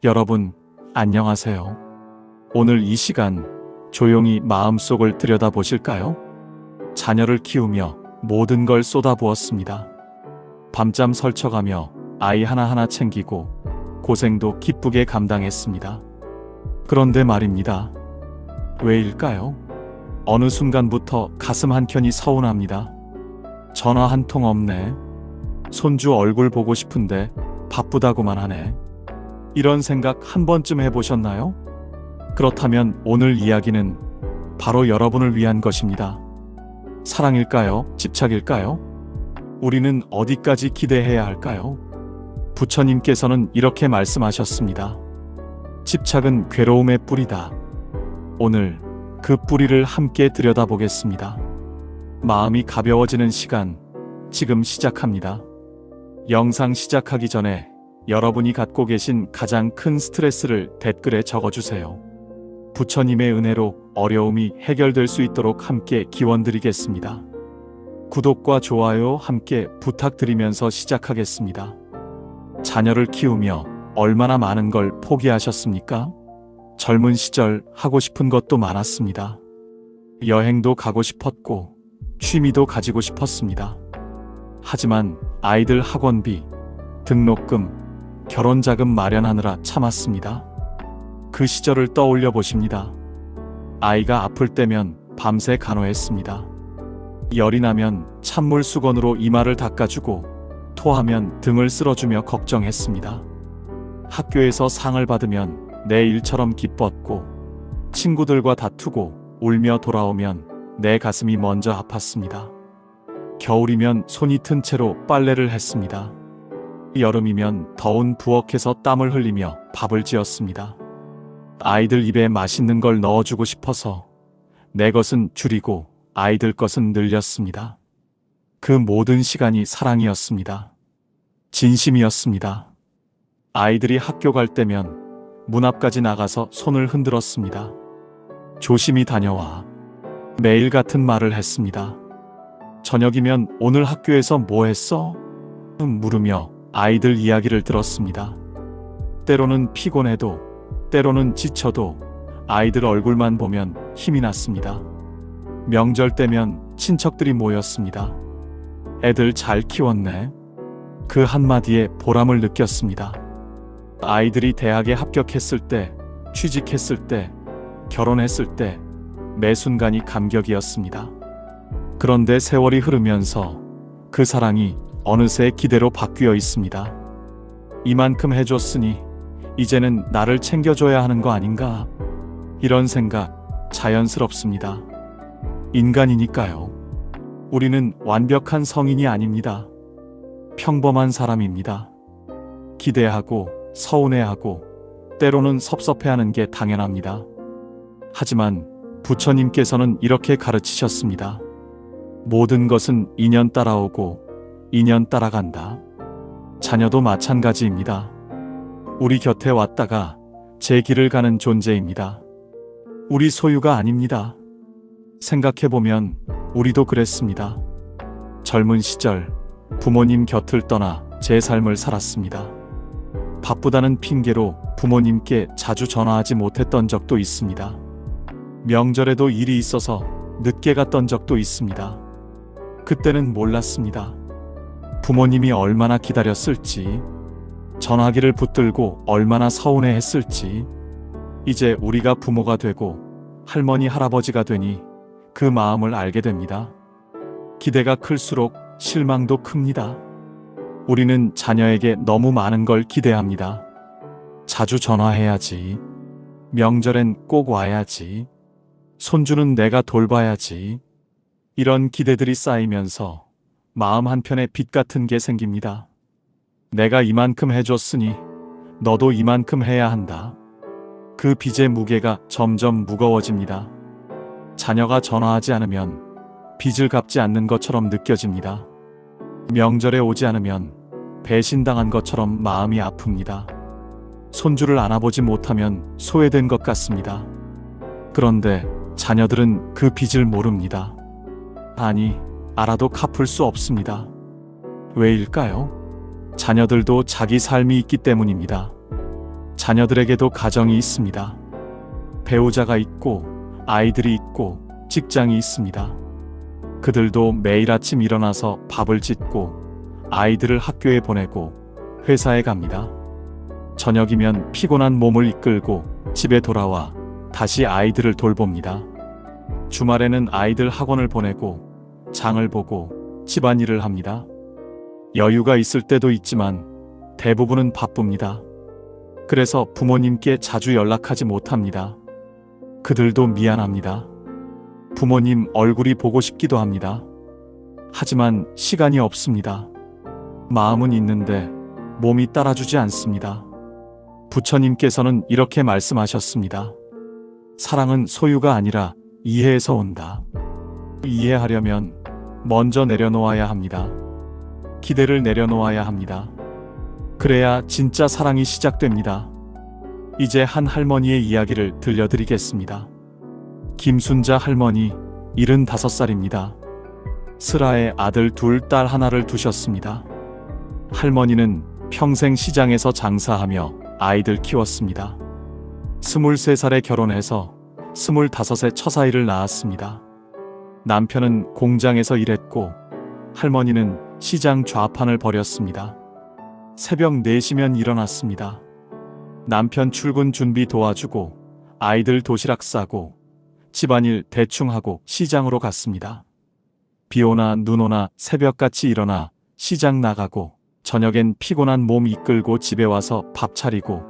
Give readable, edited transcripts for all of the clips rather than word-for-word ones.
여러분, 안녕하세요. 오늘 이 시간 조용히 마음속을 들여다보실까요? 자녀를 키우며 모든 걸 쏟아부었습니다. 밤잠 설쳐가며 아이 하나하나 챙기고 고생도 기쁘게 감당했습니다. 그런데 말입니다. 왜일까요? 어느 순간부터 가슴 한켠이 서운합니다. 전화 한 통 없네. 손주 얼굴 보고 싶은데 바쁘다고만 하네. 이런 생각 한 번쯤 해보셨나요? 그렇다면 오늘 이야기는 바로 여러분을 위한 것입니다. 사랑일까요? 집착일까요? 우리는 어디까지 기대해야 할까요? 부처님께서는 이렇게 말씀하셨습니다. 집착은 괴로움의 뿌리다. 오늘 그 뿌리를 함께 들여다보겠습니다. 마음이 가벼워지는 시간, 지금 시작합니다. 영상 시작하기 전에 여러분이 갖고 계신 가장 큰 스트레스를 댓글에 적어주세요. 부처님의 은혜로 어려움이 해결될 수 있도록 함께 기원드리겠습니다. 구독과 좋아요 함께 부탁드리면서 시작하겠습니다. 자녀를 키우며 얼마나 많은 걸 포기하셨습니까? 젊은 시절 하고 싶은 것도 많았습니다. 여행도 가고 싶었고 취미도 가지고 싶었습니다. 하지만 아이들 학원비, 등록금, 결혼자금 마련하느라 참았습니다. 그 시절을 떠올려 보십니다. 아이가 아플 때면 밤새 간호했습니다. 열이 나면 찬물 수건으로 이마를 닦아주고 토하면 등을 쓸어주며 걱정했습니다. 학교에서 상을 받으면 내 일처럼 기뻤고 친구들과 다투고 울며 돌아오면 내 가슴이 먼저 아팠습니다. 겨울이면 손이 튼 채로 빨래를 했습니다. 여름이면 더운 부엌에서 땀을 흘리며 밥을 지었습니다. 아이들 입에 맛있는 걸 넣어주고 싶어서 내 것은 줄이고 아이들 것은 늘렸습니다. 그 모든 시간이 사랑이었습니다. 진심이었습니다. 아이들이 학교 갈 때면 문 앞까지 나가서 손을 흔들었습니다. 조심히 다녀와. 매일 같은 말을 했습니다. 저녁이면 오늘 학교에서 뭐 했어? 물으며 아이들 이야기를 들었습니다. 때로는 피곤해도, 때로는 지쳐도 아이들 얼굴만 보면 힘이 났습니다. 명절 때면 친척들이 모였습니다. 애들 잘 키웠네. 그 한마디에 보람을 느꼈습니다. 아이들이 대학에 합격했을 때, 취직했을 때, 결혼했을 때 매 순간이 감격이었습니다. 그런데 세월이 흐르면서 그 사랑이 어느새 기대로 바뀌어 있습니다. 이만큼 해줬으니 이제는 나를 챙겨줘야 하는 거 아닌가? 이런 생각 자연스럽습니다. 인간이니까요. 우리는 완벽한 성인이 아닙니다. 평범한 사람입니다. 기대하고 서운해하고 때로는 섭섭해하는 게 당연합니다. 하지만 부처님께서는 이렇게 가르치셨습니다. 모든 것은 인연 따라오고 인연 따라간다. 자녀도 마찬가지입니다. 우리 곁에 왔다가 제 길을 가는 존재입니다. 우리 소유가 아닙니다. 생각해보면 우리도 그랬습니다. 젊은 시절 부모님 곁을 떠나 제 삶을 살았습니다. 바쁘다는 핑계로 부모님께 자주 전화하지 못했던 적도 있습니다. 명절에도 일이 있어서 늦게 갔던 적도 있습니다. 그때는 몰랐습니다. 부모님이 얼마나 기다렸을지, 전화기를 붙들고 얼마나 서운해했을지. 이제 우리가 부모가 되고 할머니, 할아버지가 되니 그 마음을 알게 됩니다. 기대가 클수록 실망도 큽니다. 우리는 자녀에게 너무 많은 걸 기대합니다. 자주 전화해야지. 명절엔 꼭 와야지. 손주는 내가 돌봐야지. 이런 기대들이 쌓이면서 마음 한편에 빚 같은 게 생깁니다. 내가 이만큼 해줬으니 너도 이만큼 해야 한다. 그 빚의 무게가 점점 무거워집니다. 자녀가 전화하지 않으면 빚을 갚지 않는 것처럼 느껴집니다. 명절에 오지 않으면 배신당한 것처럼 마음이 아픕니다. 손주를 안아보지 못하면 소외된 것 같습니다. 그런데 자녀들은 그 빚을 모릅니다. 아니, 알아도 갚을 수 없습니다. 왜일까요? 자녀들도 자기 삶이 있기 때문입니다. 자녀들에게도 가정이 있습니다. 배우자가 있고 아이들이 있고 직장이 있습니다. 그들도 매일 아침 일어나서 밥을 짓고 아이들을 학교에 보내고 회사에 갑니다. 저녁이면 피곤한 몸을 이끌고 집에 돌아와 다시 아이들을 돌봅니다. 주말에는 아이들 학원을 보내고 장을 보고 집안일을 합니다. 여유가 있을 때도 있지만 대부분은 바쁩니다. 그래서 부모님께 자주 연락하지 못합니다. 그들도 미안합니다. 부모님 얼굴이 보고 싶기도 합니다. 하지만 시간이 없습니다. 마음은 있는데 몸이 따라주지 않습니다. 부처님께서는 이렇게 말씀하셨습니다. 사랑은 소유가 아니라 이해에서 온다. 이해하려면 먼저 내려놓아야 합니다. 기대를 내려놓아야 합니다. 그래야 진짜 사랑이 시작됩니다. 이제 한 할머니의 이야기를 들려드리겠습니다. 김순자 할머니 75살입니다. 슬하에 아들 둘, 딸 하나를 두셨습니다. 할머니는 평생 시장에서 장사하며 아이들 키웠습니다. 23살에 결혼해서 25세 처사이를 낳았습니다. 남편은 공장에서 일했고 할머니는 시장 좌판을 벌였습니다. 새벽 4시면 일어났습니다. 남편 출근 준비 도와주고 아이들 도시락 싸고 집안일 대충 하고 시장으로 갔습니다. 비 오나 눈 오나 새벽같이 일어나 시장 나가고 저녁엔 피곤한 몸 이끌고 집에 와서 밥 차리고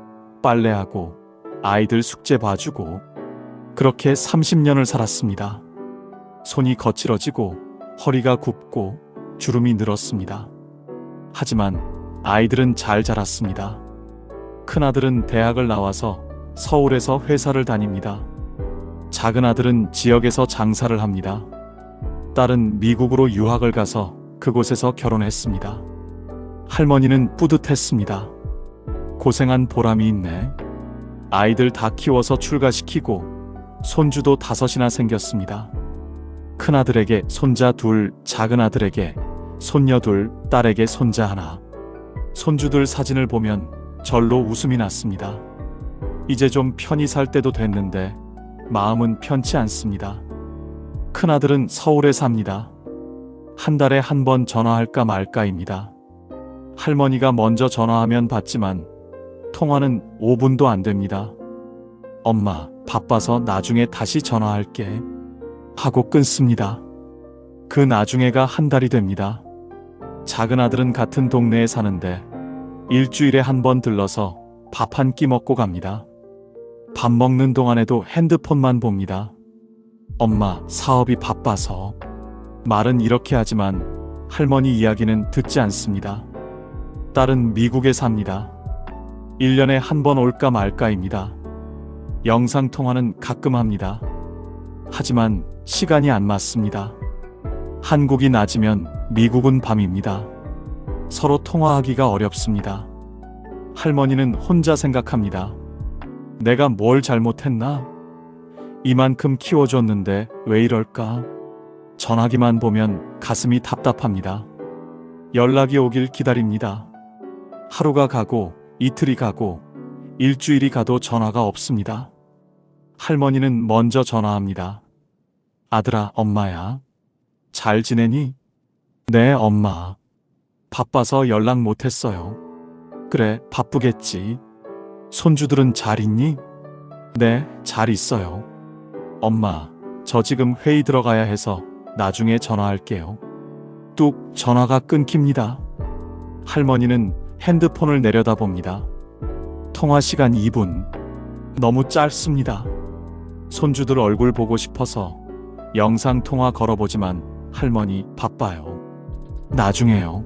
빨래하고 아이들 숙제 봐주고 그렇게 30년을 살았습니다. 손이 거칠어지고 허리가 굽고 주름이 늘었습니다. 하지만 아이들은 잘 자랐습니다. 큰아들은 대학을 나와서 서울에서 회사를 다닙니다. 작은 아들은 지역에서 장사를 합니다. 딸은 미국으로 유학을 가서 그곳에서 결혼했습니다. 할머니는 뿌듯했습니다. 고생한 보람이 있네. 아이들 다 키워서 출가시키고 손주도 5이나 생겼습니다. 큰아들에게 손자 2, 작은 아들에게 손녀 2, 딸에게 손자 1. 손주들 사진을 보면 절로 웃음이 났습니다. 이제 좀 편히 살 때도 됐는데 마음은 편치 않습니다. 큰아들은 서울에 삽니다. 한 달에 한 번 전화할까 말까입니다. 할머니가 먼저 전화하면 받지만 통화는 5분도 안 됩니다. 엄마, 바빠서 나중에 다시 전화할게 하고 끊습니다. 그 나중에가 한 달이 됩니다. 작은 아들은 같은 동네에 사는데 일주일에 한 번 들러서 밥 한 끼 먹고 갑니다. 밥 먹는 동안에도 핸드폰만 봅니다. 엄마, 사업이 바빠서. 말은 이렇게 하지만 할머니 이야기는 듣지 않습니다. 딸은 미국에 삽니다. 1년에 한 번 올까 말까입니다. 영상통화는 가끔 합니다. 하지만 시간이 안 맞습니다. 한국이 낮이면 미국은 밤입니다. 서로 통화하기가 어렵습니다. 할머니는 혼자 생각합니다. 내가 뭘 잘못했나? 이만큼 키워줬는데 왜 이럴까? 전화기만 보면 가슴이 답답합니다. 연락이 오길 기다립니다. 하루가 가고 이틀이 가고 일주일이 가도 전화가 없습니다. 할머니는 먼저 전화합니다. 아들아, 엄마야. 잘 지내니? 네, 엄마. 바빠서 연락 못했어요. 그래, 바쁘겠지. 손주들은 잘 있니? 네, 잘 있어요. 엄마, 저 지금 회의 들어가야 해서 나중에 전화할게요. 뚝 전화가 끊깁니다. 할머니는 핸드폰을 내려다봅니다. 통화 시간 2분. 너무 짧습니다. 손주들 얼굴 보고 싶어서 영상통화 걸어보지만 할머니 바빠요. 나중에요.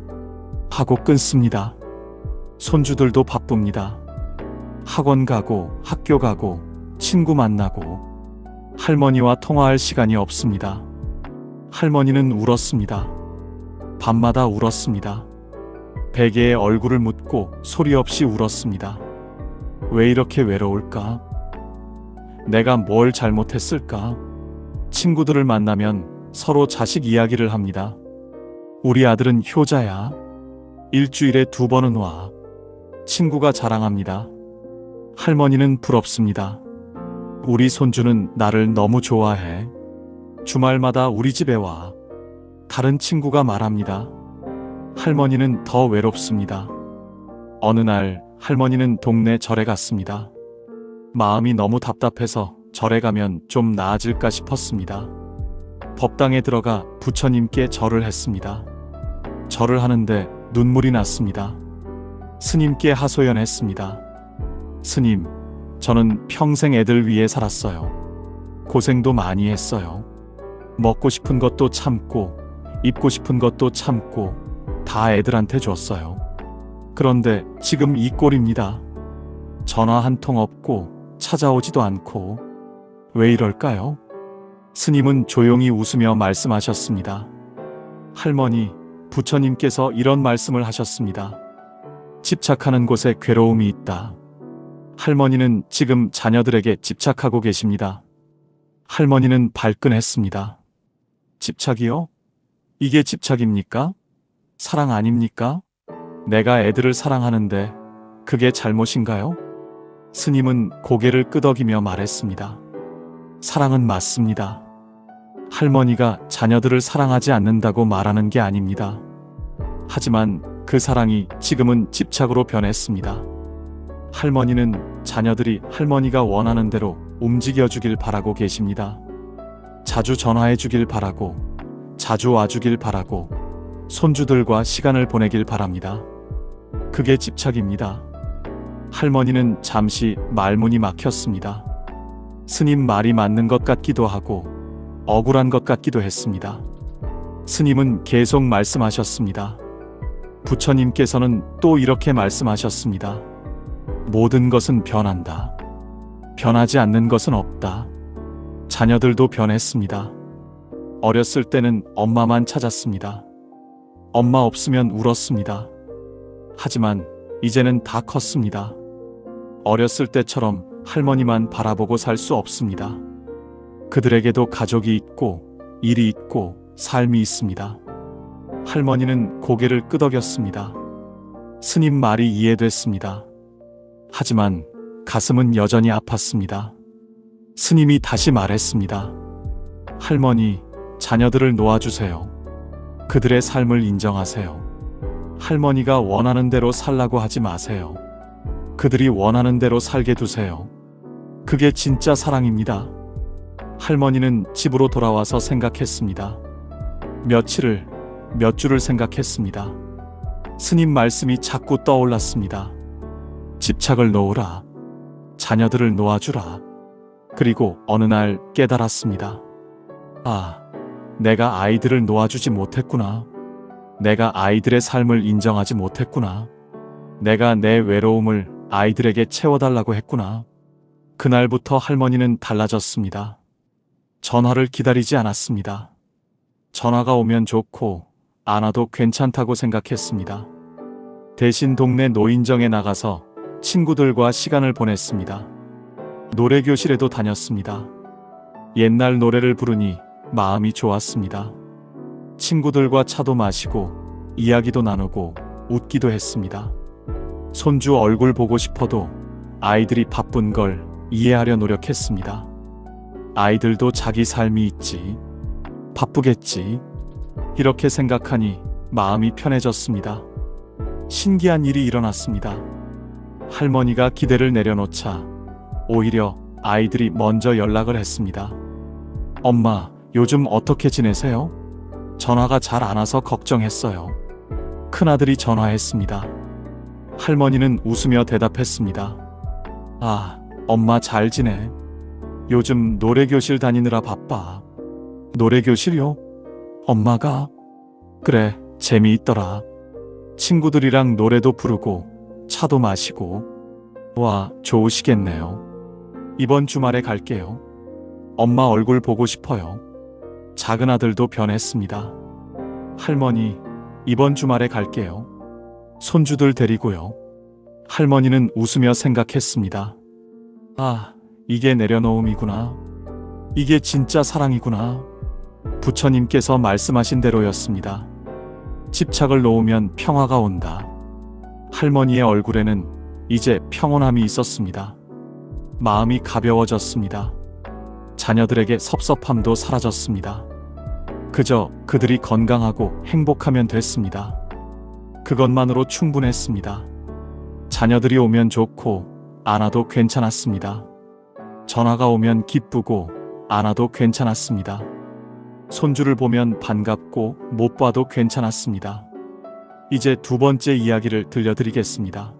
하고 끊습니다. 손주들도 바쁩니다. 학원 가고 학교 가고 친구 만나고 할머니와 통화할 시간이 없습니다. 할머니는 울었습니다. 밤마다 울었습니다. 베개에 얼굴을 묻고 소리 없이 울었습니다. 왜 이렇게 외로울까? 내가 뭘 잘못했을까? 친구들을 만나면 서로 자식 이야기를 합니다. 우리 아들은 효자야. 일주일에 2번은 와. 친구가 자랑합니다. 할머니는 부럽습니다. 우리 손주는 나를 너무 좋아해. 주말마다 우리 집에 와. 다른 친구가 말합니다. 할머니는 더 외롭습니다. 어느 날 할머니는 동네 절에 갔습니다. 마음이 너무 답답해서 절에 가면 좀 나아질까 싶었습니다. 법당에 들어가 부처님께 절을 했습니다. 절을 하는데 눈물이 났습니다. 스님께 하소연했습니다. 스님, 저는 평생 애들 위해 살았어요. 고생도 많이 했어요. 먹고 싶은 것도 참고, 입고 싶은 것도 참고, 다 애들한테 줬어요. 그런데 지금 이 꼴입니다. 전화 한 통 없고, 찾아오지도 않고, 왜 이럴까요? 스님은 조용히 웃으며 말씀하셨습니다. 할머니, 부처님께서 이런 말씀을 하셨습니다. 집착하는 곳에 괴로움이 있다. 할머니는 지금 자녀들에게 집착하고 계십니다. 할머니는 발끈했습니다. 집착이요? 이게 집착입니까? 사랑 아닙니까? 내가 애들을 사랑하는데 그게 잘못인가요? 스님은 고개를 끄덕이며 말했습니다. 사랑은 맞습니다. 할머니가 자녀들을 사랑하지 않는다고 말하는 게 아닙니다. 하지만 그 사랑이 지금은 집착으로 변했습니다. 할머니는 자녀들이 할머니가 원하는 대로 움직여 주길 바라고 계십니다. 자주 전화해 주길 바라고, 자주 와주길 바라고, 손주들과 시간을 보내길 바랍니다. 그게 집착입니다. 할머니는 잠시 말문이 막혔습니다. 스님 말이 맞는 것 같기도 하고 억울한 것 같기도 했습니다. 스님은 계속 말씀하셨습니다. 부처님께서는 또 이렇게 말씀하셨습니다. 모든 것은 변한다. 변하지 않는 것은 없다. 자녀들도 변했습니다. 어렸을 때는 엄마만 찾았습니다. 엄마 없으면 울었습니다. 하지만 이제는 다 컸습니다. 어렸을 때처럼 할머니만 바라보고 살 수 없습니다. 그들에게도 가족이 있고 일이 있고 삶이 있습니다. 할머니는 고개를 끄덕였습니다. 스님 말이 이해됐습니다. 하지만 가슴은 여전히 아팠습니다. 스님이 다시 말했습니다. 할머니, 자녀들을 놓아주세요. 그들의 삶을 인정하세요. 할머니가 원하는 대로 살라고 하지 마세요. 그들이 원하는 대로 살게 두세요. 그게 진짜 사랑입니다. 할머니는 집으로 돌아와서 생각했습니다. 며칠을, 몇 주를 생각했습니다. 스님 말씀이 자꾸 떠올랐습니다. 집착을 놓으라. 자녀들을 놓아주라. 그리고 어느 날 깨달았습니다. 아, 내가 아이들을 놓아주지 못했구나. 내가 아이들의 삶을 인정하지 못했구나. 내가 내 외로움을 아이들에게 채워달라고 했구나. 그날부터 할머니는 달라졌습니다. 전화를 기다리지 않았습니다. 전화가 오면 좋고 안 와도 괜찮다고 생각했습니다. 대신 동네 노인정에 나가서 친구들과 시간을 보냈습니다. 노래교실에도 다녔습니다. 옛날 노래를 부르니 마음이 좋았습니다. 친구들과 차도 마시고 이야기도 나누고 웃기도 했습니다. 손주 얼굴 보고 싶어도 아이들이 바쁜 걸 이해하려 노력했습니다. 아이들도 자기 삶이 있지, 바쁘겠지, 이렇게 생각하니 마음이 편해졌습니다. 신기한 일이 일어났습니다. 할머니가 기대를 내려놓자 오히려 아이들이 먼저 연락을 했습니다. 엄마, 요즘 어떻게 지내세요? 전화가 잘 안 와서 걱정했어요. 큰아들이 전화했습니다. 할머니는 웃으며 대답했습니다. 아, 엄마 잘 지내. 요즘 노래교실 다니느라 바빠. 노래교실이요? 엄마가? 그래, 재미있더라. 친구들이랑 노래도 부르고 차도 마시고. 와, 좋으시겠네요. 이번 주말에 갈게요. 엄마 얼굴 보고 싶어요. 작은 아들도 변했습니다. 할머니, 이번 주말에 갈게요. 손주들 데리고요. 할머니는 웃으며 생각했습니다. 아, 이게 내려놓음이구나. 이게 진짜 사랑이구나. 부처님께서 말씀하신 대로였습니다. 집착을 놓으면 평화가 온다. 할머니의 얼굴에는 이제 평온함이 있었습니다. 마음이 가벼워졌습니다. 자녀들에게 섭섭함도 사라졌습니다. 그저 그들이 건강하고 행복하면 됐습니다. 그것만으로 충분했습니다. 자녀들이 오면 좋고 안 와도 괜찮았습니다. 전화가 오면 기쁘고 안 와도 괜찮았습니다. 손주를 보면 반갑고 못 봐도 괜찮았습니다. 이제 두 번째 이야기를 들려드리겠습니다.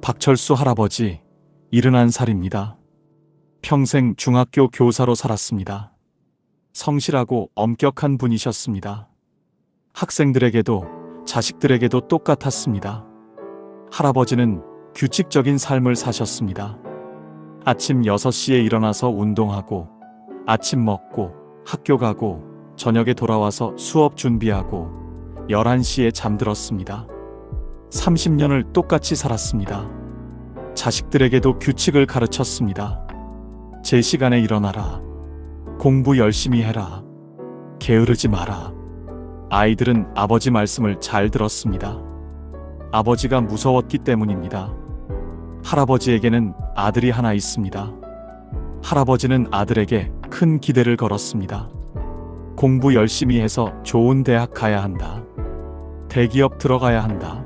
박철수 할아버지, 71살입니다. 평생 중학교 교사로 살았습니다. 성실하고 엄격한 분이셨습니다. 학생들에게도 자식들에게도 똑같았습니다. 할아버지는 규칙적인 삶을 사셨습니다. 아침 6시에 일어나서 운동하고 아침 먹고 학교 가고 저녁에 돌아와서 수업 준비하고 11시에 잠들었습니다. 30년을 똑같이 살았습니다. 자식들에게도 규칙을 가르쳤습니다. 제 시간에 일어나라. 공부 열심히 해라. 게으르지 마라. 아이들은 아버지 말씀을 잘 들었습니다. 아버지가 무서웠기 때문입니다. 할아버지에게는 아들이 하나 있습니다. 할아버지는 아들에게 큰 기대를 걸었습니다. 공부 열심히 해서 좋은 대학 가야 한다. 대기업 들어가야 한다.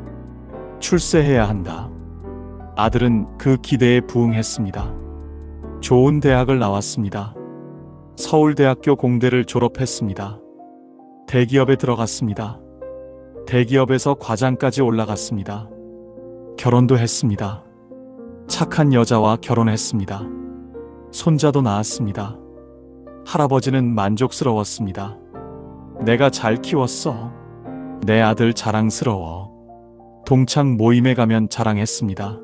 출세해야 한다. 아들은 그 기대에 부응했습니다. 좋은 대학을 나왔습니다. 서울대학교 공대를 졸업했습니다. 대기업에 들어갔습니다. 대기업에서 과장까지 올라갔습니다. 결혼도 했습니다. 착한 여자와 결혼했습니다. 손자도 낳았습니다. 할아버지는 만족스러웠습니다. 내가 잘 키웠어. 내 아들 자랑스러워. 동창 모임에 가면 자랑했습니다.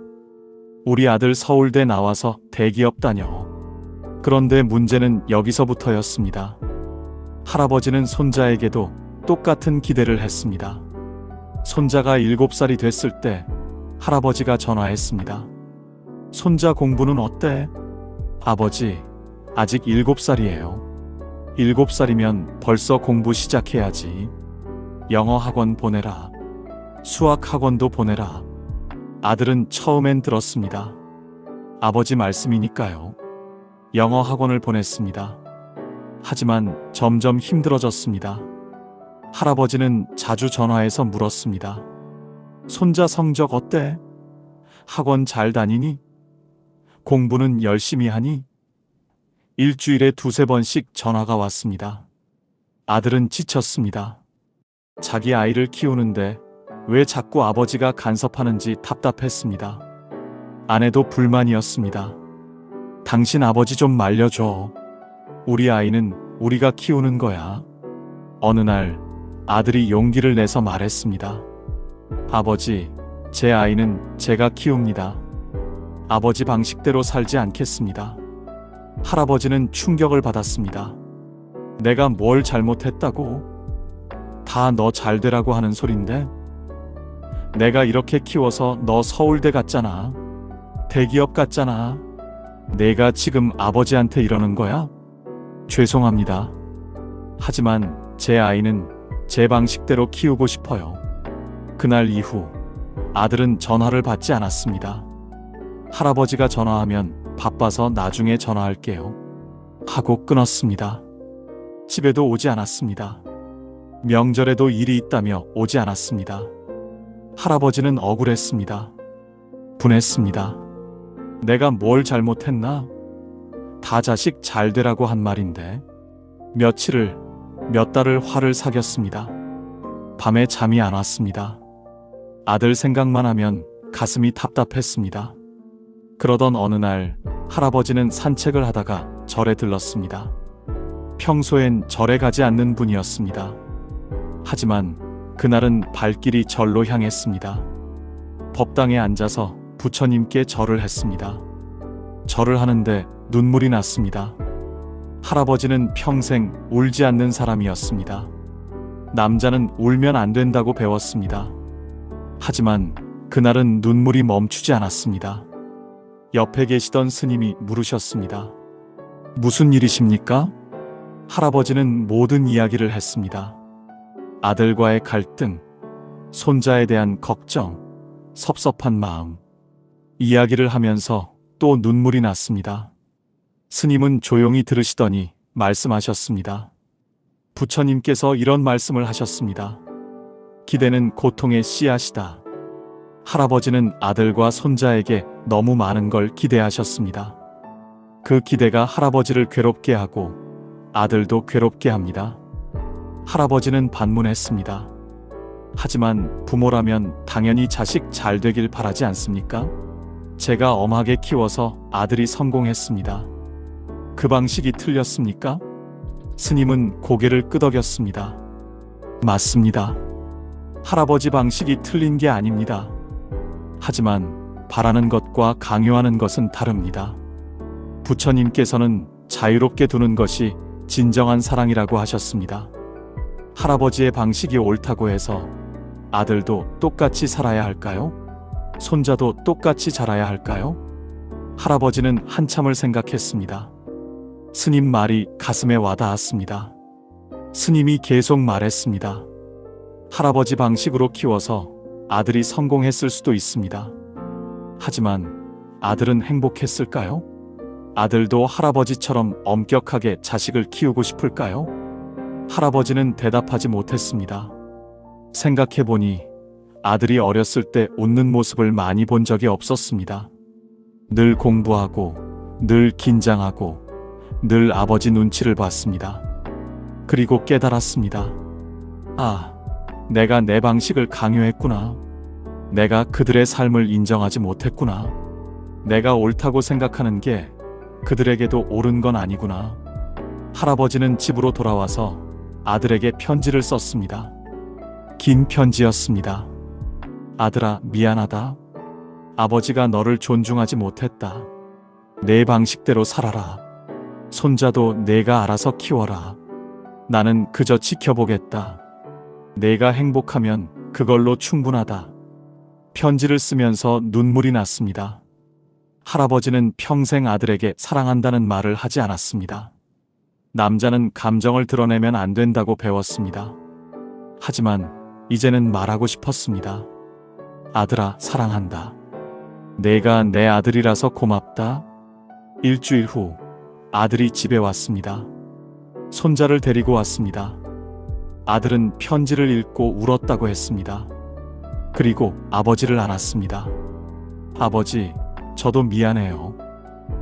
우리 아들 서울대 나와서 대기업 다녀. 그런데 문제는 여기서부터였습니다. 할아버지는 손자에게도 똑같은 기대를 했습니다. 손자가 7살이 됐을 때 할아버지가 전화했습니다. 손자 공부는 어때? 아버지, 아직 7살이에요. 7살이면 벌써 공부 시작해야지. 영어 학원 보내라. 수학 학원도 보내라. 아들은 처음엔 들었습니다. 아버지 말씀이니까요. 영어 학원을 보냈습니다. 하지만 점점 힘들어졌습니다. 할아버지는 자주 전화해서 물었습니다. 손자 성적 어때? 학원 잘 다니니? 공부는 열심히 하니? 일주일에 2~3번씩 전화가 왔습니다. 아들은 지쳤습니다. 자기 아이를 키우는데 왜 자꾸 아버지가 간섭하는지 답답했습니다. 아내도 불만이었습니다. 당신 아버지 좀 말려줘. 우리 아이는 우리가 키우는 거야. 어느 날 아들이 용기를 내서 말했습니다. 아버지, 제 아이는 제가 키웁니다. 아버지 방식대로 살지 않겠습니다. 할아버지는 충격을 받았습니다. 내가 뭘 잘못했다고? 다 너 잘 되라고 하는 소린데? 내가 이렇게 키워서 너 서울대 갔잖아. 대기업 갔잖아. 내가 지금 아버지한테 이러는 거야? 죄송합니다. 하지만 제 아이는 제 방식대로 키우고 싶어요. 그날 이후 아들은 전화를 받지 않았습니다. 할아버지가 전화하면 바빠서 나중에 전화할게요. 하고 끊었습니다. 집에도 오지 않았습니다. 명절에도 일이 있다며 오지 않았습니다. 할아버지는 억울했습니다. 분했습니다. 내가 뭘 잘못했나? 다 자식 잘 되라고 한 말인데. 몇 달을 화를 사겼습니다. 밤에 잠이 안 왔습니다. 아들 생각만 하면 가슴이 답답했습니다. 그러던 어느 날 할아버지는 산책을 하다가 절에 들렀습니다. 평소엔 절에 가지 않는 분이었습니다. 하지만 그날은 발길이 절로 향했습니다. 법당에 앉아서 부처님께 절을 했습니다. 절을 하는데 눈물이 났습니다. 할아버지는 평생 울지 않는 사람이었습니다. 남자는 울면 안 된다고 배웠습니다. 하지만 그날은 눈물이 멈추지 않았습니다. 옆에 계시던 스님이 물으셨습니다. 무슨 일이십니까? 할아버지는 모든 이야기를 했습니다. 아들과의 갈등, 손자에 대한 걱정, 섭섭한 마음. 이야기를 하면서 또 눈물이 났습니다. 스님은 조용히 들으시더니 말씀하셨습니다. 부처님께서 이런 말씀을 하셨습니다. 기대는 고통의 씨앗이다. 할아버지는 아들과 손자에게 너무 많은 걸 기대하셨습니다. 그 기대가 할아버지를 괴롭게 하고 아들도 괴롭게 합니다. 할아버지는 반문했습니다. 하지만 부모라면 당연히 자식 잘 되길 바라지 않습니까? 제가 엄하게 키워서 아들이 성공했습니다. 그 방식이 틀렸습니까? 스님은 고개를 끄덕였습니다. 맞습니다. 할아버지 방식이 틀린 게 아닙니다. 하지만 바라는 것과 강요하는 것은 다릅니다. 부처님께서는 자유롭게 두는 것이 진정한 사랑이라고 하셨습니다. 할아버지의 방식이 옳다고 해서 아들도 똑같이 살아야 할까요? 손자도 똑같이 자라야 할까요? 할아버지는 한참을 생각했습니다. 스님 말이 가슴에 와닿았습니다. 스님이 계속 말했습니다. 할아버지 방식으로 키워서 아들이 성공했을 수도 있습니다. 하지만 아들은 행복했을까요? 아들도 할아버지처럼 엄격하게 자식을 키우고 싶을까요? 할아버지는 대답하지 못했습니다. 생각해보니 아들이 어렸을 때 웃는 모습을 많이 본 적이 없었습니다. 늘 공부하고, 늘 긴장하고, 늘 아버지 눈치를 봤습니다. 그리고 깨달았습니다. 아, 내가 내 방식을 강요했구나. 내가 그들의 삶을 인정하지 못했구나. 내가 옳다고 생각하는 게 그들에게도 옳은 건 아니구나. 할아버지는 집으로 돌아와서 아들에게 편지를 썼습니다. 긴 편지였습니다. 아들아, 미안하다. 아버지가 너를 존중하지 못했다. 내 방식대로 살아라. 손자도 내가 알아서 키워라. 나는 그저 지켜보겠다. 내가 행복하면 그걸로 충분하다. 편지를 쓰면서 눈물이 났습니다. 할아버지는 평생 아들에게 사랑한다는 말을 하지 않았습니다. 남자는 감정을 드러내면 안 된다고 배웠습니다. 하지만 이제는 말하고 싶었습니다. 아들아, 사랑한다. 내가 내 아들이라서 고맙다. 일주일 후 아들이 집에 왔습니다. 손자를 데리고 왔습니다. 아들은 편지를 읽고 울었다고 했습니다. 그리고 아버지를 안았습니다. 아버지, 저도 미안해요.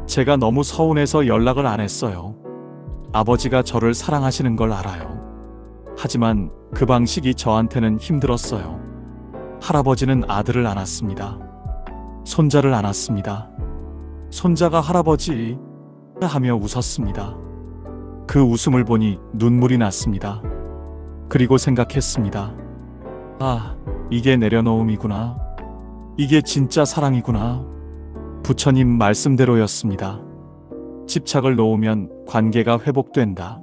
제가 너무 서운해서 연락을 안 했어요. 아버지가 저를 사랑하시는 걸 알아요. 하지만 그 방식이 저한테는 힘들었어요. 할아버지는 아들을 안았습니다. 손자를 안았습니다. 손자가 할아버지 하며 웃었습니다. 그 웃음을 보니 눈물이 났습니다. 그리고 생각했습니다. 아, 이게 내려놓음이구나. 이게 진짜 사랑이구나. 부처님 말씀대로였습니다. 집착을 놓으면 관계가 회복된다.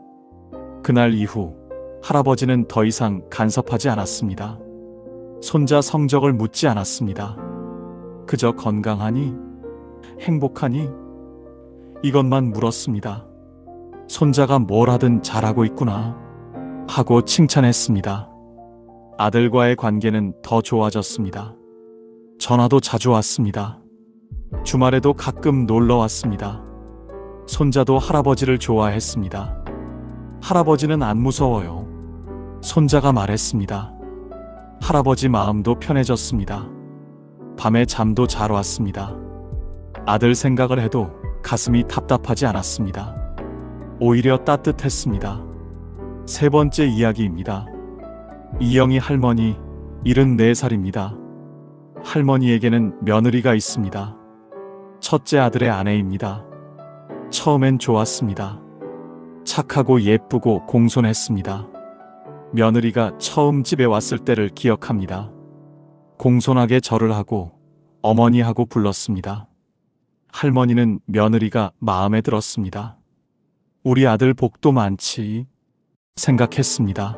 그날 이후 할아버지는 더 이상 간섭하지 않았습니다. 손자 성적을 묻지 않았습니다. 그저 건강하니? 행복하니? 이것만 물었습니다. 손자가 뭘 하든 잘하고 있구나 하고 칭찬했습니다. 아들과의 관계는 더 좋아졌습니다. 전화도 자주 왔습니다. 주말에도 가끔 놀러 왔습니다. 손자도 할아버지를 좋아했습니다. 할아버지는 안 무서워요. 손자가 말했습니다. 할아버지 마음도 편해졌습니다. 밤에 잠도 잘 왔습니다. 아들 생각을 해도 가슴이 답답하지 않았습니다. 오히려 따뜻했습니다. 세 번째 이야기입니다. 이영희 할머니, 74살입니다. 할머니에게는 며느리가 있습니다. 첫째 아들의 아내입니다. 처음엔 좋았습니다. 착하고 예쁘고 공손했습니다. 며느리가 처음 집에 왔을 때를 기억합니다. 공손하게 절을 하고 어머니하고 불렀습니다. 할머니는 며느리가 마음에 들었습니다. 우리 아들 복도 많지 생각했습니다.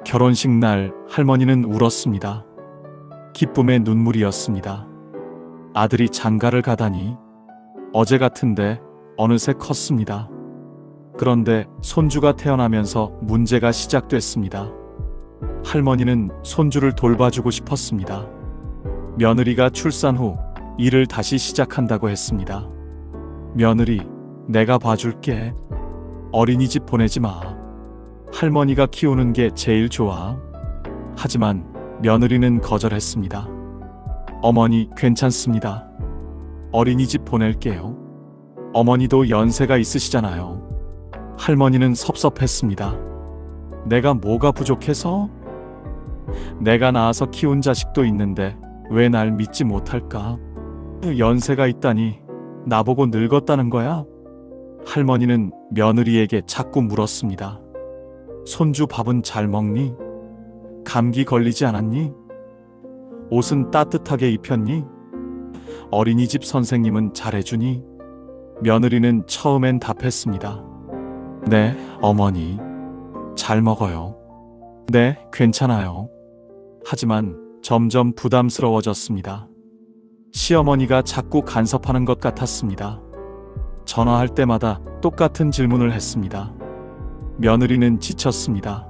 결혼식 날 할머니는 울었습니다. 기쁨의 눈물이었습니다. 아들이 장가를 가다니 어제 같은데 어느새 컸습니다. 그런데 손주가 태어나면서 문제가 시작됐습니다. 할머니는 손주를 돌봐주고 싶었습니다. 며느리가 출산 후 일을 다시 시작한다고 했습니다. 며느리, 내가 봐줄게. 어린이집 보내지 마. 할머니가 키우는 게 제일 좋아. 하지만 며느리는 거절했습니다. 어머니, 괜찮습니다. 어린이집 보낼게요. 어머니도 연세가 있으시잖아요. 할머니는 섭섭했습니다. 내가 뭐가 부족해서? 내가 낳아서 키운 자식도 있는데 왜 날 믿지 못할까? 연세가 있다니 나보고 늙었다는 거야? 할머니는 며느리에게 자꾸 물었습니다. 손주 밥은 잘 먹니? 감기 걸리지 않았니? 옷은 따뜻하게 입혔니? 어린이집 선생님은 잘해주니? 며느리는 처음엔 답했습니다. 네, 어머니. 잘 먹어요. 네, 괜찮아요. 하지만 점점 부담스러워졌습니다. 시어머니가 자꾸 간섭하는 것 같았습니다. 전화할 때마다 똑같은 질문을 했습니다. 며느리는 지쳤습니다.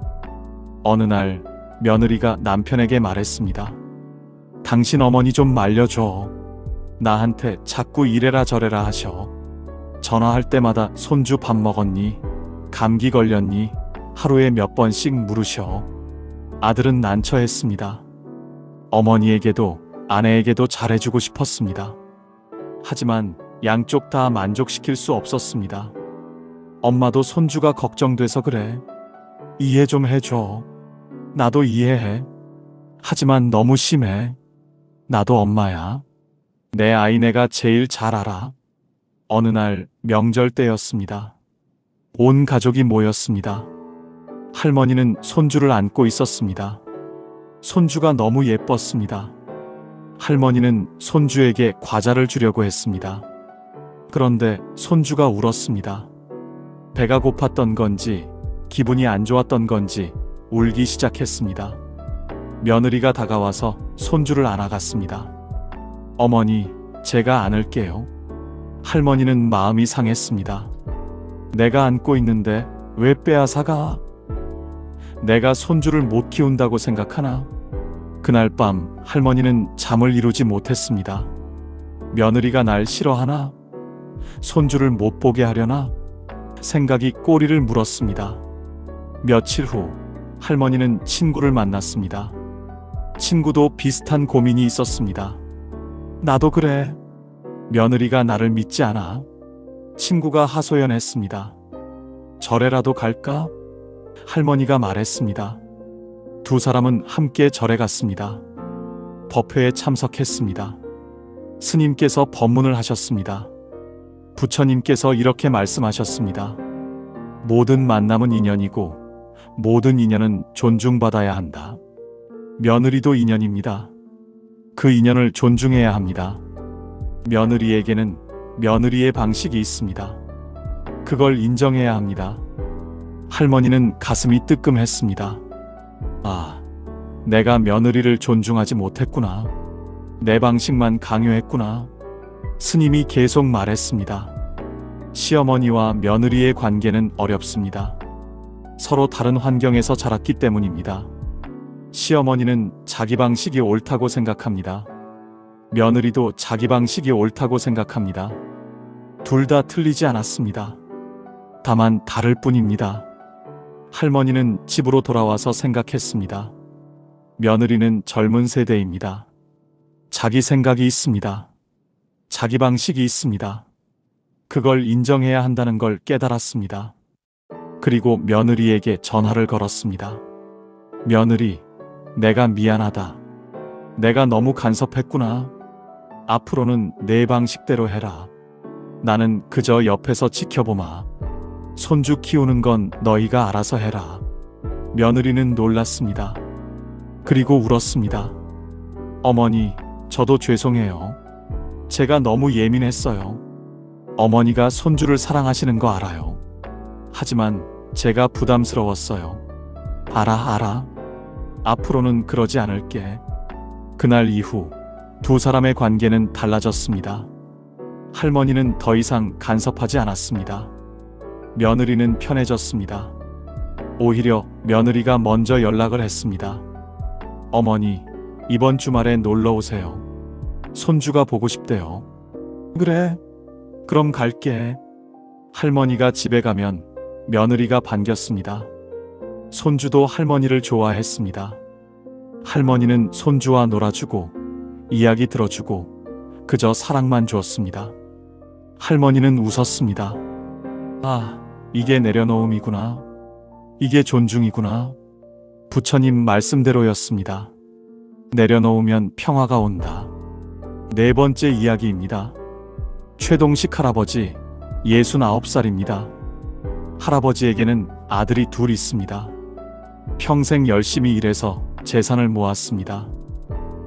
어느 날 며느리가 남편에게 말했습니다. 당신 어머니 좀 말려줘. 나한테 자꾸 이래라 저래라 하셔. 전화할 때마다 손주 밥 먹었니? 감기 걸렸니? 하루에 몇 번씩 물으셔. 아들은 난처했습니다. 어머니에게도 아내에게도 잘해주고 싶었습니다. 하지만 양쪽 다 만족시킬 수 없었습니다. 엄마도 손주가 걱정돼서 그래. 이해 좀 해줘. 나도 이해해. 하지만 너무 심해. 나도 엄마야. 내 아이 내가 제일 잘 알아. 어느 날 명절 때였습니다. 온 가족이 모였습니다. 할머니는 손주를 안고 있었습니다. 손주가 너무 예뻤습니다. 할머니는 손주에게 과자를 주려고 했습니다. 그런데 손주가 울었습니다. 배가 고팠던 건지 기분이 안 좋았던 건지 울기 시작했습니다. 며느리가 다가와서 손주를 안아갔습니다. 어머니, 제가 안을게요. 할머니는 마음이 상했습니다. 내가 안고 있는데 왜 빼앗아가? 내가 손주를 못 키운다고 생각하나? 그날 밤 할머니는 잠을 이루지 못했습니다. 며느리가 날 싫어하나? 손주를 못 보게 하려나? 생각이 꼬리를 물었습니다. 며칠 후 할머니는 친구를 만났습니다. 친구도 비슷한 고민이 있었습니다. 나도 그래. 며느리가 나를 믿지 않아. 친구가 하소연했습니다. 절에라도 갈까? 할머니가 말했습니다. 두 사람은 함께 절에 갔습니다. 법회에 참석했습니다. 스님께서 법문을 하셨습니다. 부처님께서 이렇게 말씀하셨습니다. 모든 만남은 인연이고 모든 인연은 존중받아야 한다. 며느리도 인연입니다. 그 인연을 존중해야 합니다. 며느리에게는 며느리의 방식이 있습니다. 그걸 인정해야 합니다. 할머니는 가슴이 뜨끔했습니다. 아, 내가 며느리를 존중하지 못했구나. 내 방식만 강요했구나. 스님이 계속 말했습니다. 시어머니와 며느리의 관계는 어렵습니다. 서로 다른 환경에서 자랐기 때문입니다. 시어머니는 자기 방식이 옳다고 생각합니다. 며느리도 자기 방식이 옳다고 생각합니다. 둘 다 틀리지 않았습니다. 다만 다를 뿐입니다. 할머니는 집으로 돌아와서 생각했습니다. 며느리는 젊은 세대입니다. 자기 생각이 있습니다. 자기 방식이 있습니다. 그걸 인정해야 한다는 걸 깨달았습니다. 그리고 며느리에게 전화를 걸었습니다. 며느리, 내가 미안하다. 내가 너무 간섭했구나. 앞으로는 내 방식대로 해라. 나는 그저 옆에서 지켜보마. 손주 키우는 건 너희가 알아서 해라. 며느리는 놀랐습니다. 그리고 울었습니다. 어머니, 저도 죄송해요. 제가 너무 예민했어요. 어머니가 손주를 사랑하시는 거 알아요. 하지만 제가 부담스러웠어요. 알아. 앞으로는 그러지 않을게. 그날 이후 두 사람의 관계는 달라졌습니다. 할머니는 더 이상 간섭하지 않았습니다. 며느리는 편해졌습니다. 오히려 며느리가 먼저 연락을 했습니다. 어머니, 이번 주말에 놀러 오세요. 손주가 보고 싶대요. 그래, 그럼 갈게. 할머니가 집에 가면 며느리가 반겼습니다. 손주도 할머니를 좋아했습니다. 할머니는 손주와 놀아주고 이야기 들어주고 그저 사랑만 주었습니다. 할머니는 웃었습니다. 아, 이게 내려놓음이구나. 이게 존중이구나. 부처님 말씀대로였습니다. 내려놓으면 평화가 온다. 네 번째 이야기입니다. 최동식 할아버지, 69살입니다. 할아버지에게는 아들이 둘 있습니다. 평생 열심히 일해서 재산을 모았습니다.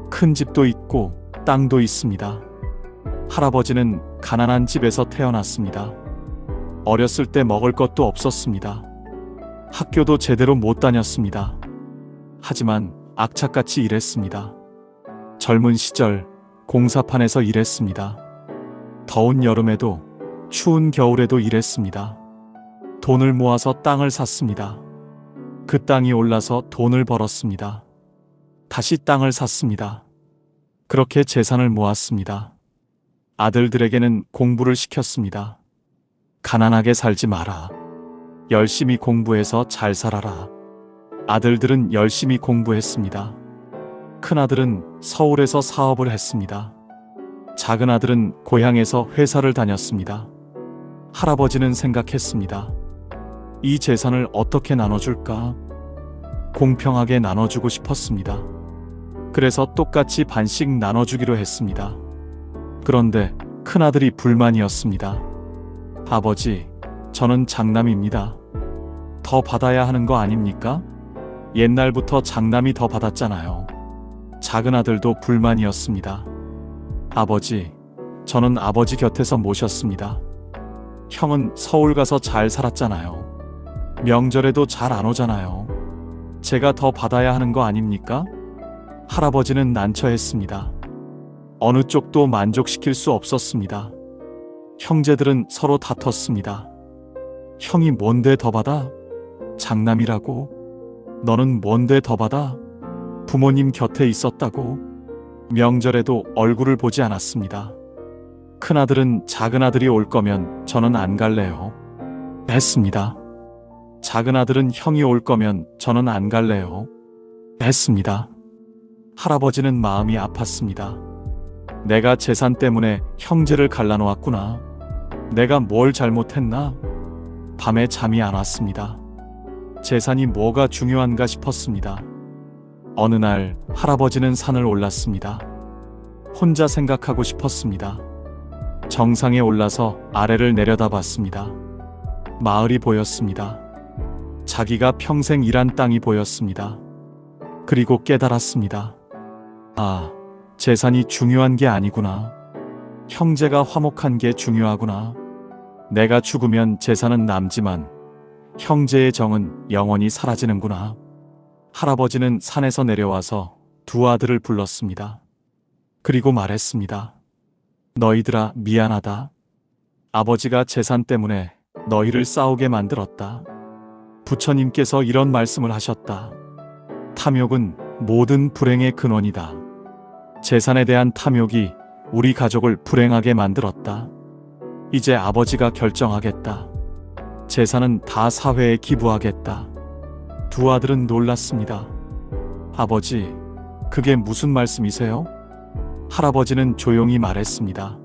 큰 집도 있고 땅도 있습니다. 할아버지는 가난한 집에서 태어났습니다. 어렸을 때 먹을 것도 없었습니다. 학교도 제대로 못 다녔습니다. 하지만 악착같이 일했습니다. 젊은 시절 공사판에서 일했습니다. 더운 여름에도 추운 겨울에도 일했습니다. 돈을 모아서 땅을 샀습니다. 그 땅이 올라서 돈을 벌었습니다. 다시 땅을 샀습니다. 그렇게 재산을 모았습니다. 아들들에게는 공부를 시켰습니다. 가난하게 살지 마라. 열심히 공부해서 잘 살아라. 아들들은 열심히 공부했습니다. 큰아들은 서울에서 사업을 했습니다. 작은 아들은 고향에서 회사를 다녔습니다. 할아버지는 생각했습니다. 이 재산을 어떻게 나눠줄까? 공평하게 나눠주고 싶었습니다. 그래서 똑같이 반씩 나눠주기로 했습니다. 그런데 큰아들이 불만이었습니다. 아버지, 저는 장남입니다. 더 받아야 하는 거 아닙니까? 옛날부터 장남이 더 받았잖아요. 작은 아들도 불만이었습니다. 아버지, 저는 아버지 곁에서 모셨습니다. 형은 서울 가서 잘 살았잖아요. 명절에도 잘 안 오잖아요. 제가 더 받아야 하는 거 아닙니까? 할아버지는 난처했습니다. 어느 쪽도 만족시킬 수 없었습니다. 형제들은 서로 다퉜습니다. 형이 뭔데 더 받아? 장남이라고? 너는 뭔데 더 받아? 부모님 곁에 있었다고? 명절에도 얼굴을 보지 않았습니다. 큰아들은 작은 아들이 올 거면 저는 안 갈래요. 했습니다. 작은 아들은 형이 올 거면 저는 안 갈래요. 했습니다. 할아버지는 마음이 아팠습니다. 내가 재산 때문에 형제를 갈라놓았구나. 내가 뭘 잘못했나? 밤에 잠이 안 왔습니다. 재산이 뭐가 중요한가 싶었습니다. 어느 날 할아버지는 산을 올랐습니다. 혼자 생각하고 싶었습니다. 정상에 올라서 아래를 내려다봤습니다. 마을이 보였습니다. 자기가 평생 일한 땅이 보였습니다. 그리고 깨달았습니다. 아, 재산이 중요한 게 아니구나. 형제가 화목한 게 중요하구나. 내가 죽으면 재산은 남지만 형제의 정은 영원히 사라지는구나. 할아버지는 산에서 내려와서 두 아들을 불렀습니다. 그리고 말했습니다. 너희들아, 미안하다. 아버지가 재산 때문에 너희를 싸우게 만들었다. 부처님께서 이런 말씀을 하셨다. 탐욕은 모든 불행의 근원이다. 재산에 대한 탐욕이 우리 가족을 불행하게 만들었다. 이제 아버지가 결정하겠다. 재산은 다 사회에 기부하겠다. 두 아들은 놀랐습니다. 아버지, 그게 무슨 말씀이세요? 할아버지는 조용히 말했습니다.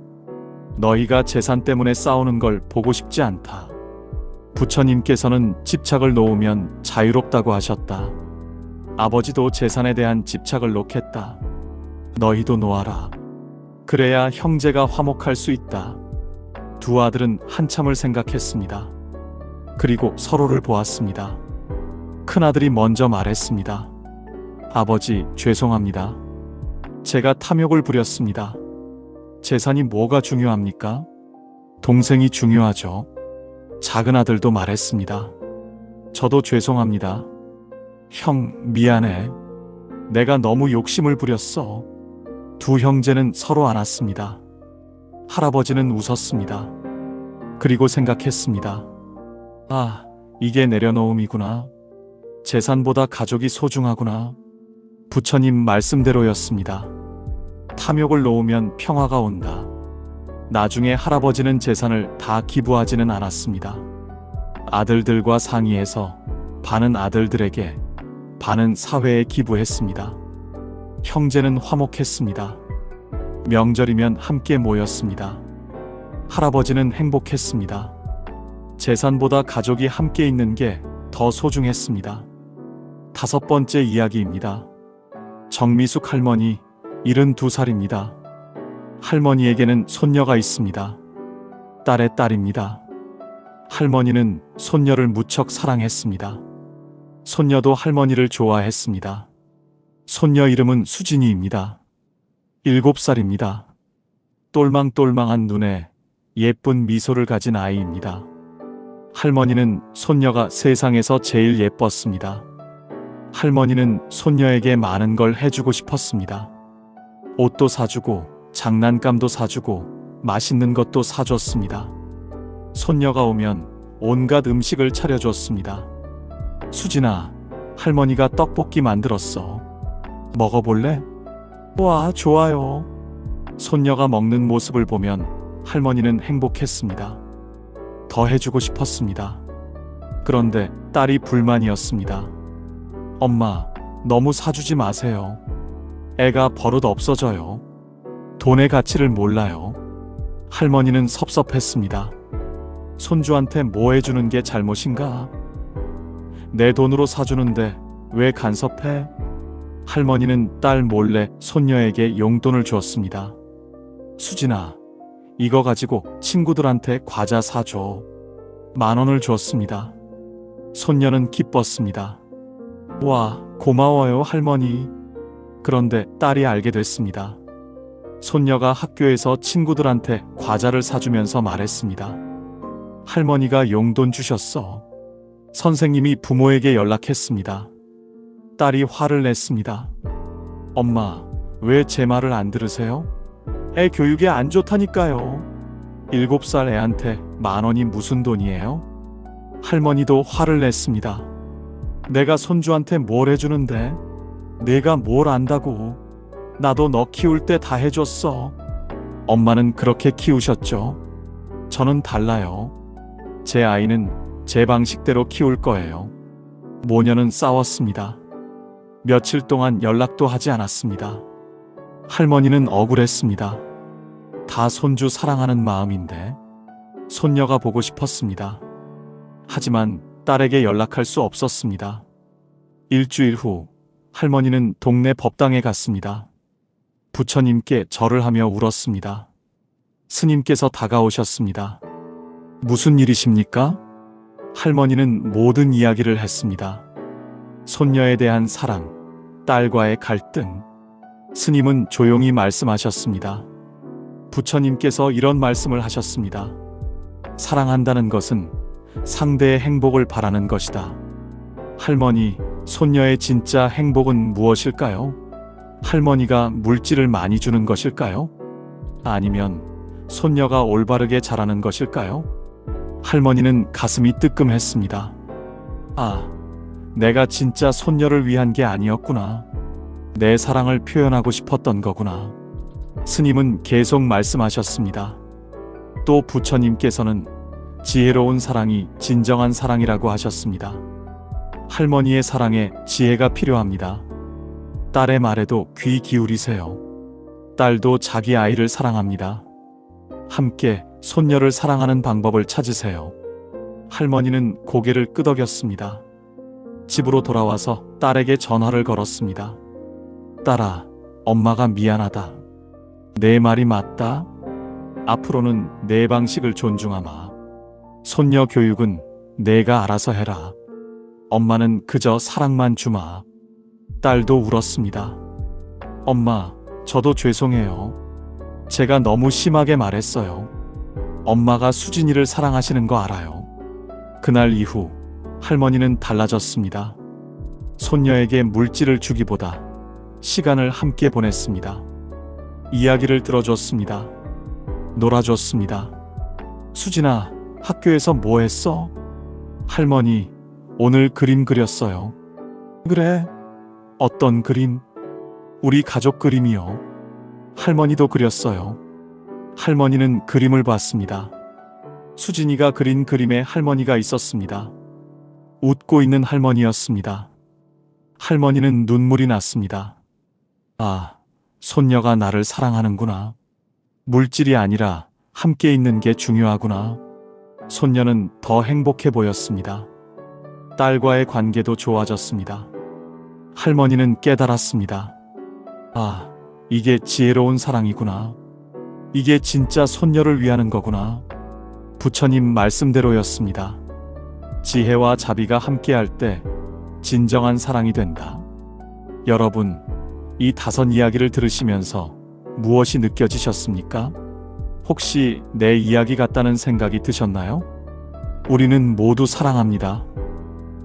너희가 재산 때문에 싸우는 걸 보고 싶지 않다. 부처님께서는 집착을 놓으면 자유롭다고 하셨다. 아버지도 재산에 대한 집착을 놓겠다. 너희도 놓아라. 그래야 형제가 화목할 수 있다. 두 아들은 한참을 생각했습니다. 그리고 서로를 보았습니다. 큰아들이 먼저 말했습니다. 아버지, 죄송합니다. 제가 탐욕을 부렸습니다. 재산이 뭐가 중요합니까? 동생이 중요하죠. 작은 아들도 말했습니다. 저도 죄송합니다. 형, 미안해. 내가 너무 욕심을 부렸어. 두 형제는 서로 안았습니다. 할아버지는 웃었습니다. 그리고 생각했습니다. 아, 이게 내려놓음이구나. 재산보다 가족이 소중하구나. 부처님 말씀대로였습니다. 탐욕을 놓으면 평화가 온다. 나중에 할아버지는 재산을 다 기부하지는 않았습니다. 아들들과 상의해서 반은 아들들에게, 반은 사회에 기부했습니다. 형제는 화목했습니다. 명절이면 함께 모였습니다. 할아버지는 행복했습니다. 재산보다 가족이 함께 있는 게 더 소중했습니다. 5번째 이야기입니다. 정미숙 할머니, 72살입니다. 할머니에게는 손녀가 있습니다. 딸의 딸입니다. 할머니는 손녀를 무척 사랑했습니다. 손녀도 할머니를 좋아했습니다. 손녀 이름은 수진이입니다. 7살입니다. 똘망똘망한 눈에 예쁜 미소를 가진 아이입니다. 할머니는 손녀가 세상에서 제일 예뻤습니다. 할머니는 손녀에게 많은 걸 해주고 싶었습니다. 옷도 사주고, 장난감도 사주고, 맛있는 것도 사줬습니다. 손녀가 오면 온갖 음식을 차려줬습니다. 수진아, 할머니가 떡볶이 만들었어. 먹어볼래? 와, 좋아요. 손녀가 먹는 모습을 보면 할머니는 행복했습니다. 더 해주고 싶었습니다. 그런데 딸이 불만이었습니다. 엄마, 너무 사주지 마세요. 애가 버릇 없어져요. 돈의 가치를 몰라요. 할머니는 섭섭했습니다. 손주한테 뭐 해주는 게 잘못인가? 내 돈으로 사주는데 왜 간섭해? 할머니는 딸 몰래 손녀에게 용돈을 주었습니다. 수진아, 이거 가지고 친구들한테 과자 사줘. 10,000원을 주었습니다. 손녀는 기뻤습니다. 와, 고마워요, 할머니. 그런데 딸이 알게 됐습니다. 손녀가 학교에서 친구들한테 과자를 사주면서 말했습니다. 할머니가 용돈 주셨어. 선생님이 부모에게 연락했습니다. 딸이 화를 냈습니다. 엄마, 왜 제 말을 안 들으세요? 애 교육에 안 좋다니까요. 7살 애한테 10,000원이 무슨 돈이에요? 할머니도 화를 냈습니다. 내가 손주한테 뭘 해주는데? 내가 뭘 안다고? 나도 너 키울 때 다 해줬어. 엄마는 그렇게 키우셨죠? 저는 달라요. 제 아이는 제 방식대로 키울 거예요. 모녀는 싸웠습니다. 며칠 동안 연락도 하지 않았습니다. 할머니는 억울했습니다. 다 손주 사랑하는 마음인데 손녀가 보고 싶었습니다. 하지만 딸에게 연락할 수 없었습니다. 일주일 후 할머니는 동네 법당에 갔습니다. 부처님께 절을 하며 울었습니다. 스님께서 다가오셨습니다. 무슨 일이십니까? 할머니는 모든 이야기를 했습니다. 손녀에 대한 사랑, 딸과의 갈등. 스님은 조용히 말씀하셨습니다. 부처님께서 이런 말씀을 하셨습니다. 사랑한다는 것은 상대의 행복을 바라는 것이다. 할머니, 손녀의 진짜 행복은 무엇일까요? 할머니가 물질을 많이 주는 것일까요? 아니면 손녀가 올바르게 자라는 것일까요? 할머니는 가슴이 뜨끔했습니다. 아, 내가 진짜 손녀를 위한 게 아니었구나. 내 사랑을 표현하고 싶었던 거구나. 스님은 계속 말씀하셨습니다. 또 부처님께서는 지혜로운 사랑이 진정한 사랑이라고 하셨습니다. 할머니의 사랑에 지혜가 필요합니다. 딸의 말에도 귀 기울이세요. 딸도 자기 아이를 사랑합니다. 함께 손녀를 사랑하는 방법을 찾으세요. 할머니는 고개를 끄덕였습니다. 집으로 돌아와서 딸에게 전화를 걸었습니다. 딸아, 엄마가 미안하다. 내 말이 맞다. 앞으로는 내 방식을 존중하마. 손녀 교육은 내가 알아서 해라. 엄마는 그저 사랑만 주마. 딸도 울었습니다. 엄마, 저도 죄송해요. 제가 너무 심하게 말했어요. 엄마가 수진이를 사랑하시는 거 알아요. 그날 이후 할머니는 달라졌습니다. 손녀에게 물질을 주기보다 시간을 함께 보냈습니다. 이야기를 들어줬습니다. 놀아줬습니다. 수진아, 학교에서 뭐 했어? 할머니, 오늘 그림 그렸어요. 그래? 어떤 그림? 우리 가족 그림이요. 할머니도 그렸어요. 할머니는 그림을 봤습니다. 수진이가 그린 그림에 할머니가 있었습니다. 웃고 있는 할머니였습니다. 할머니는 눈물이 났습니다. 아, 손녀가 나를 사랑하는구나. 물질이 아니라 함께 있는 게 중요하구나. 손녀는 더 행복해 보였습니다. 딸과의 관계도 좋아졌습니다. 할머니는 깨달았습니다. 아, 이게 지혜로운 사랑이구나. 이게 진짜 손녀를 위하는 거구나. 부처님 말씀대로였습니다. 지혜와 자비가 함께할 때 진정한 사랑이 된다. 여러분, 이 5 이야기를 들으시면서 무엇이 느껴지셨습니까? 혹시 내 이야기 같다는 생각이 드셨나요? 우리는 모두 사랑합니다.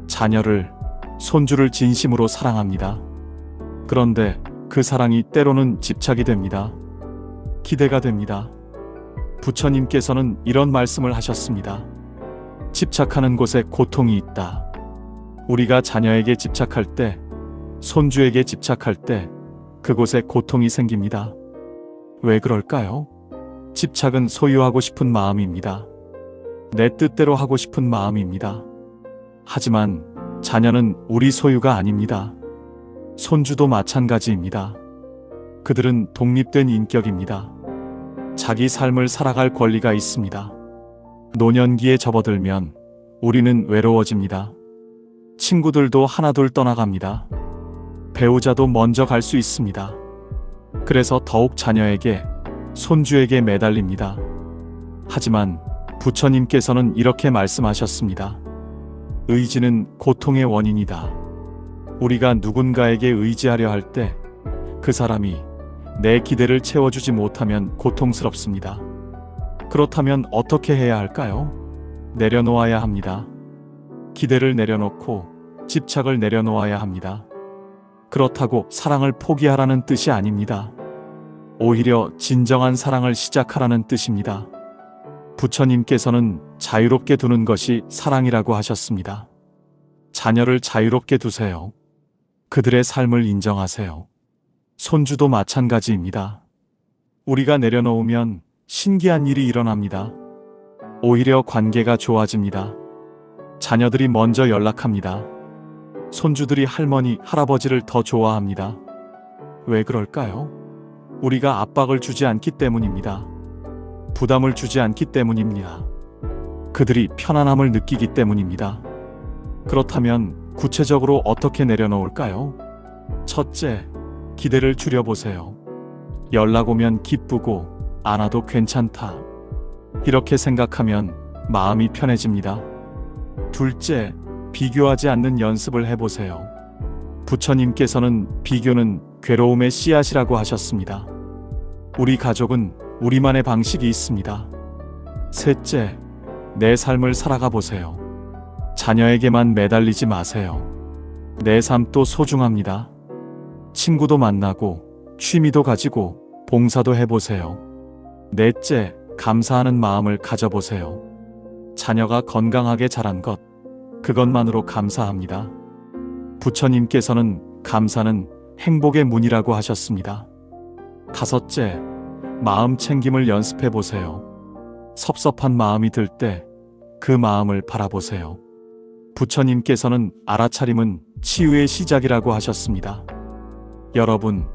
자녀를, 손주를 진심으로 사랑합니다. 그런데 그 사랑이 때로는 집착이 됩니다. 기대가 됩니다. 부처님께서는 이런 말씀을 하셨습니다. 집착하는 곳에 고통이 있다. 우리가 자녀에게 집착할 때, 손주에게 집착할 때 그곳에 고통이 생깁니다. 왜 그럴까요? 집착은 소유하고 싶은 마음입니다. 내 뜻대로 하고 싶은 마음입니다. 하지만 자녀는 우리 소유가 아닙니다. 손주도 마찬가지입니다. 그들은 독립된 인격입니다. 자기 삶을 살아갈 권리가 있습니다. 노년기에 접어들면 우리는 외로워집니다. 친구들도 하나둘 떠나갑니다. 배우자도 먼저 갈 수 있습니다. 그래서 더욱 자녀에게, 손주에게 매달립니다. 하지만 부처님께서는 이렇게 말씀하셨습니다. 의지는 고통의 원인이다. 우리가 누군가에게 의지하려 할 때 그 사람이 내 기대를 채워주지 못하면 고통스럽습니다. 그렇다면 어떻게 해야 할까요? 내려놓아야 합니다. 기대를 내려놓고 집착을 내려놓아야 합니다. 그렇다고 사랑을 포기하라는 뜻이 아닙니다. 오히려 진정한 사랑을 시작하라는 뜻입니다. 부처님께서는 자유롭게 두는 것이 사랑이라고 하셨습니다. 자녀를 자유롭게 두세요. 그들의 삶을 인정하세요. 손주도 마찬가지입니다. 우리가 내려놓으면 신기한 일이 일어납니다. 오히려 관계가 좋아집니다. 자녀들이 먼저 연락합니다. 손주들이 할머니, 할아버지를 더 좋아합니다. 왜 그럴까요? 우리가 압박을 주지 않기 때문입니다. 부담을 주지 않기 때문입니다. 그들이 편안함을 느끼기 때문입니다. 그렇다면 구체적으로 어떻게 내려놓을까요? 첫째, 기대를 줄여보세요. 연락 오면 기쁘고 안 와도 괜찮다. 이렇게 생각하면 마음이 편해집니다. 둘째, 비교하지 않는 연습을 해보세요. 부처님께서는 비교는 괴로움의 씨앗이라고 하셨습니다. 우리 가족은 우리만의 방식이 있습니다. 셋째, 내 삶을 살아가 보세요. 자녀에게만 매달리지 마세요. 내 삶도 소중합니다. 친구도 만나고, 취미도 가지고, 봉사도 해보세요. 넷째, 감사하는 마음을 가져보세요. 자녀가 건강하게 자란 것, 그것만으로 감사합니다. 부처님께서는 감사는 행복의 문이라고 하셨습니다. 다섯째, 마음 챙김을 연습해 보세요. 섭섭한 마음이 들 때 그 마음을 바라보세요. 부처님께서는 알아차림은 치유의 시작이라고 하셨습니다. 여러분,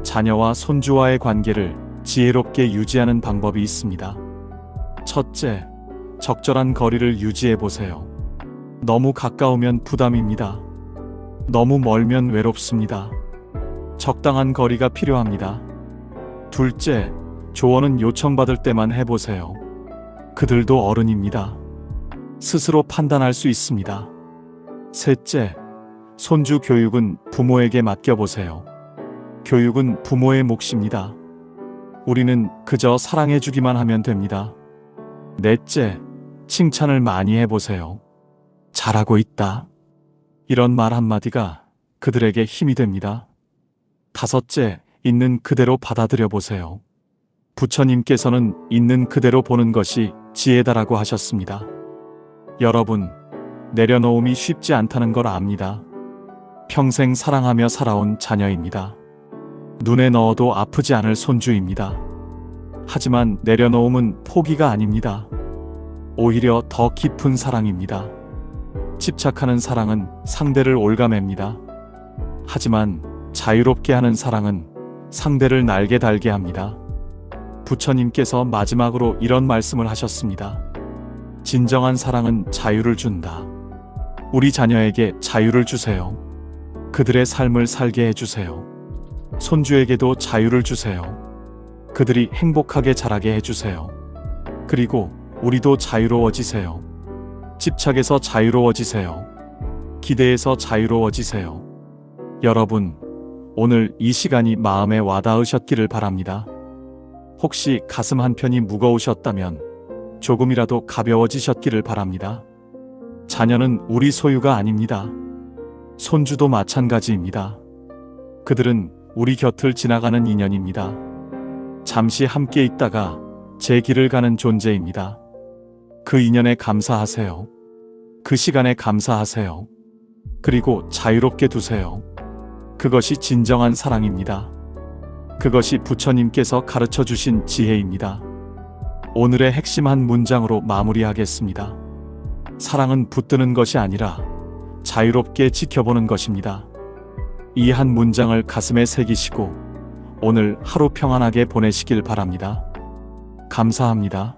자녀와 손주와의 관계를 지혜롭게 유지하는 방법이 있습니다. 첫째, 적절한 거리를 유지해 보세요. 너무 가까우면 부담입니다. 너무 멀면 외롭습니다. 적당한 거리가 필요합니다. 둘째, 조언은 요청받을 때만 해보세요. 그들도 어른입니다. 스스로 판단할 수 있습니다. 셋째, 손주 교육은 부모에게 맡겨보세요. 교육은 부모의 몫입니다. 우리는 그저 사랑해주기만 하면 됩니다. 넷째, 칭찬을 많이 해보세요. 잘하고 있다. 이런 말 한마디가 그들에게 힘이 됩니다. 다섯째, 있는 그대로 받아들여 보세요. 부처님께서는 있는 그대로 보는 것이 지혜다라고 하셨습니다. 여러분, 내려놓음이 쉽지 않다는 걸 압니다. 평생 사랑하며 살아온 자녀입니다. 눈에 넣어도 아프지 않을 손주입니다. 하지만 내려놓음은 포기가 아닙니다. 오히려 더 깊은 사랑입니다. 집착하는 사랑은 상대를 올가맵니다. 하지만 자유롭게 하는 사랑은 상대를 날개 달게 합니다. 부처님께서 마지막으로 이런 말씀을 하셨습니다. 진정한 사랑은 자유를 준다. 우리 자녀에게 자유를 주세요. 그들의 삶을 살게 해주세요. 손주에게도 자유를 주세요. 그들이 행복하게 자라게 해주세요. 그리고 우리도 자유로워지세요. 집착에서 자유로워지세요. 기대에서 자유로워지세요. 여러분, 오늘 이 시간이 마음에 와닿으셨기를 바랍니다. 혹시 가슴 한편이 무거우셨다면 조금이라도 가벼워지셨기를 바랍니다. 자녀는 우리 소유가 아닙니다. 손주도 마찬가지입니다. 그들은 우리 곁을 지나가는 인연입니다. 잠시 함께 있다가 제 길을 가는 존재입니다. 그 인연에 감사하세요. 그 시간에 감사하세요. 그리고 자유롭게 두세요. 그것이 진정한 사랑입니다. 그것이 부처님께서 가르쳐 주신 지혜입니다. 오늘의 핵심 한 문장으로 마무리하겠습니다. 사랑은 붙드는 것이 아니라 자유롭게 지켜보는 것입니다. 이 한 문장을 가슴에 새기시고 오늘 하루 평안하게 보내시길 바랍니다. 감사합니다.